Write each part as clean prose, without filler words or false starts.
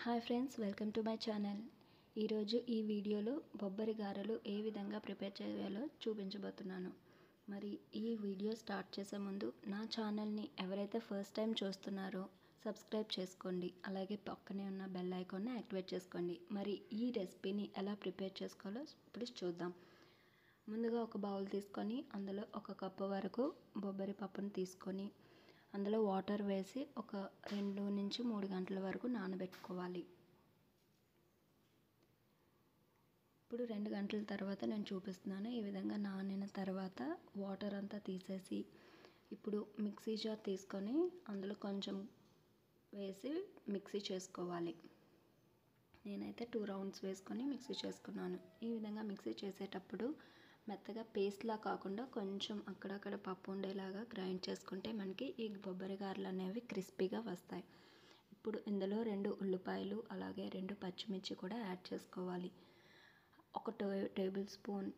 Hi friends, welcome to my channel. ఈరోజు ఈ వీడియోలో బొబ్బరి గారెలు ఏ విధంగా ప్రిపేర్ చేయాలో చూపించబోతున్నాను. మరి ఈ వీడియో స్టార్ట్ చేసే ముందు నా ఛానల్ని ఎవరైతే ఫస్ట్ టైం చూస్తున్నారో సబ్స్క్రైబ్ చేసుకోండి. అలాగే పక్కనే ఉన్న బెల్ ఐకాన్ని యాక్టివేట్ చేసుకోండి. మరి ఈ రెసిపీని ఎలా ప్రిపేర్ చేసుకోవాలో ఇప్పుడు చూద్దాం. ముందుగా ఒక బౌల్ తీసుకొని అందులో 1 కప్పు వరకు బొబ్బరి పప్పును తీసుకొని అందులో వాటర్ వేసి ఒక 2 నుంచి 3 గంటల వరకు నానబెట్టుకోవాలి. ఇప్పుడు 2 గంటల తర్వాత నేను చూపిస్తున్నాను. ఈ విధంగా నానిన తర్వాత వాటర్ అంతా తీసేసి ఇప్పుడు మిక్సీ జార్ తీసుకొని అందులో కొంచెం వేసి మిక్సీ చేసుకోవాలి. నేనైతే 2 రౌండ్స్ వేసుకొని మిక్సీ చేసుకున్నాను. ఈ విధంగా మిక్సీ చేసేటప్పుడు మెత్తగా పేస్ట్లా కాకుండా కొంచెం అక్కడక్కడ పప్పు ఉండేలాగా గ్రైండ్ చేసుకుంటే మనకి ఈ బొబ్బరి గారెలు అనేవి క్రిస్పీగా వస్తాయి. ఇప్పుడు ఇందులో 2 ఉల్లిపాయలు అలాగే 2 పచ్చిమిర్చి కూడా యాడ్ చేసుకోవాలి. 1 టేబుల్ స్పూన్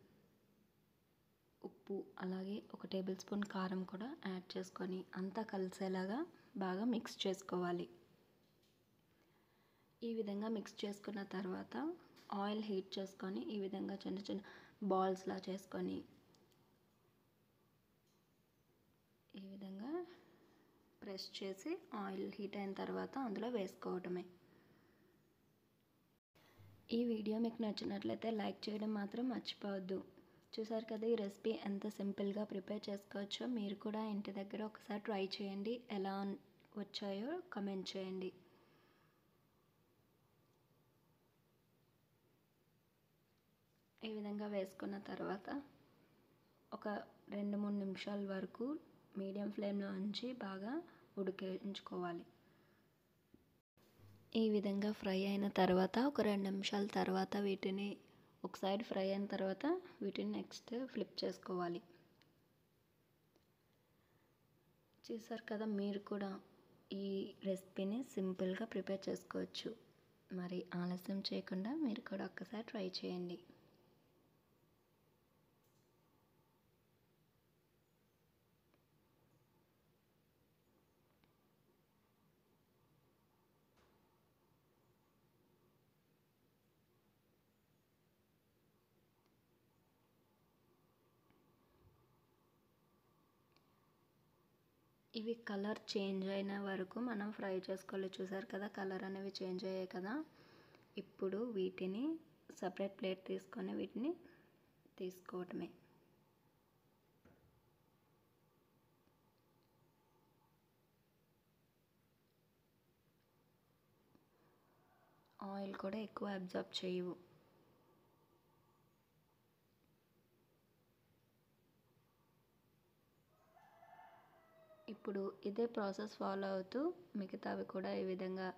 ఉప్పు అలాగే 1 టేబుల్ స్పూన్ కారం కూడా యాడ్ చేసుకొని అంతా కలిసేలాగా బాగా మిక్స్ చేసుకోవాలి. ఈ విధంగా మిక్స్ చేసుకున్న తర్వాత ఆయిల్ హీట్ చేసుకొని ఈ విధంగా చిన్న చిన్న బాల్స్లా చేసుకొని ఈ విధంగా ప్రెస్ చేసి ఆయిల్ హీట్ అయిన తర్వాత అందులో వేసుకోవడమే. ఈ వీడియో మీకు నచ్చినట్లయితే లైక్ చేయడం మాత్రం మర్చిపోవద్దు. చూసారు కదా, ఈ రెసిపీ ఎంత సింపుల్గా ప్రిపేర్ చేసుకోవచ్చో మీరు కూడా ఇంటి దగ్గర ఒకసారి ట్రై చేయండి. ఎలా వచ్చాయో కమెంట్ చేయండి. ఈ విధంగా వేసుకున్న తర్వాత ఒక 2-3 నిమిషాల వరకు మీడియం ఫ్లేమ్లో ఉంచి బాగా ఉడికించుకోవాలి. ఈ విధంగా ఫ్రై అయిన తర్వాత ఒక 2 నిమిషాల తర్వాత వీటిని ఒక సైడ్ ఫ్రై అయిన తర్వాత వీటిని నెక్స్ట్ ఫ్లిప్ చేసుకోవాలి. చూసారు కదా, మీరు కూడా ఈ రెసిపీని సింపుల్గా ప్రిపేర్ చేసుకోవచ్చు. మరి ఆలస్యం చేయకుండా మీరు కూడా ఒక్కసారి ట్రై చేయండి. ఇవి కలర్ చేంజ్ అయిన వరకు మనం ఫ్రై చేసుకోవాలి. చూసారు కదా, కలర్ అనేవి చేంజ్ అయ్యాయి కదా. ఇప్పుడు వీటిని సపరేట్ ప్లేట్ తీసుకొని వీటిని తీసుకోవటమే. ఆయిల్ కూడా ఎక్కువ అబ్జర్బ్ చేయవు. ఇప్పుడు ఇదే ప్రాసెస్ ఫాలో అవుతూ మిగతావి కూడా ఈ విధంగా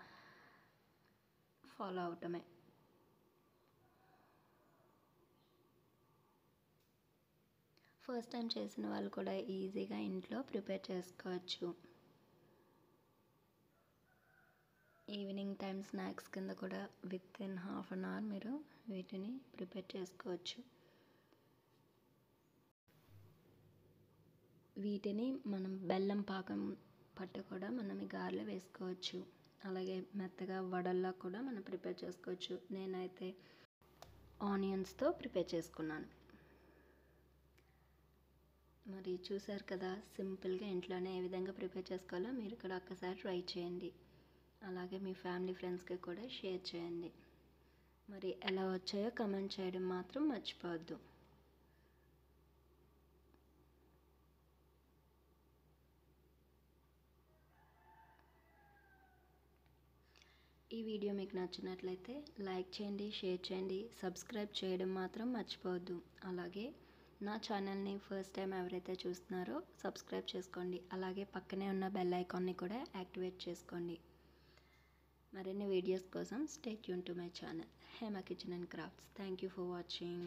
ఫాలో అవటమే. ఫస్ట్ టైం చేసిన వాళ్ళు కూడా ఈజీగా ఇంట్లో ప్రిపేర్ చేసుకోవచ్చు. ఈవినింగ్ టైం స్నాక్స్ కింద కూడా వితిన్ ½ అన్ అవర్ మీరు వీటిని ప్రిపేర్ చేసుకోవచ్చు. వీటిని మనం బెల్లం పాకం పట్టు కూడా మనం ఈ గారెలు వేసుకోవచ్చు. అలాగే మెత్తగా వడల్లా కూడా మనం ప్రిపేర్ చేసుకోవచ్చు. నేనైతే ఆనియన్స్తో ప్రిపేర్ చేసుకున్నాను. మరి చూసారు కదా, సింపుల్గా ఇంట్లోనే ఏ విధంగా ప్రిపేర్ చేసుకోవాలో మీరు కూడా ఒక్కసారి ట్రై చేయండి. అలాగే మీ ఫ్యామిలీ ఫ్రెండ్స్కి కూడా షేర్ చేయండి. మరి ఎలా వచ్చాయో కమెంట్ చేయడం మాత్రం మర్చిపోవద్దు. ఈ వీడియో మీకు నచ్చినట్లయితే లైక్ చేయండి, షేర్ చేయండి, సబ్స్క్రైబ్ చేయడం మాత్రం మర్చిపోవద్దు. అలాగే నా ఛానల్ని ఫస్ట్ టైం ఎవరైతే చూస్తున్నారో సబ్స్క్రైబ్ చేసుకోండి. అలాగే పక్కనే ఉన్న బెల్ ఐకాన్ని కూడా యాక్టివేట్ చేసుకోండి. మరిన్ని వీడియోస్ కోసం stay tune to my channel Hema kitchen and crafts. Thank you for watching.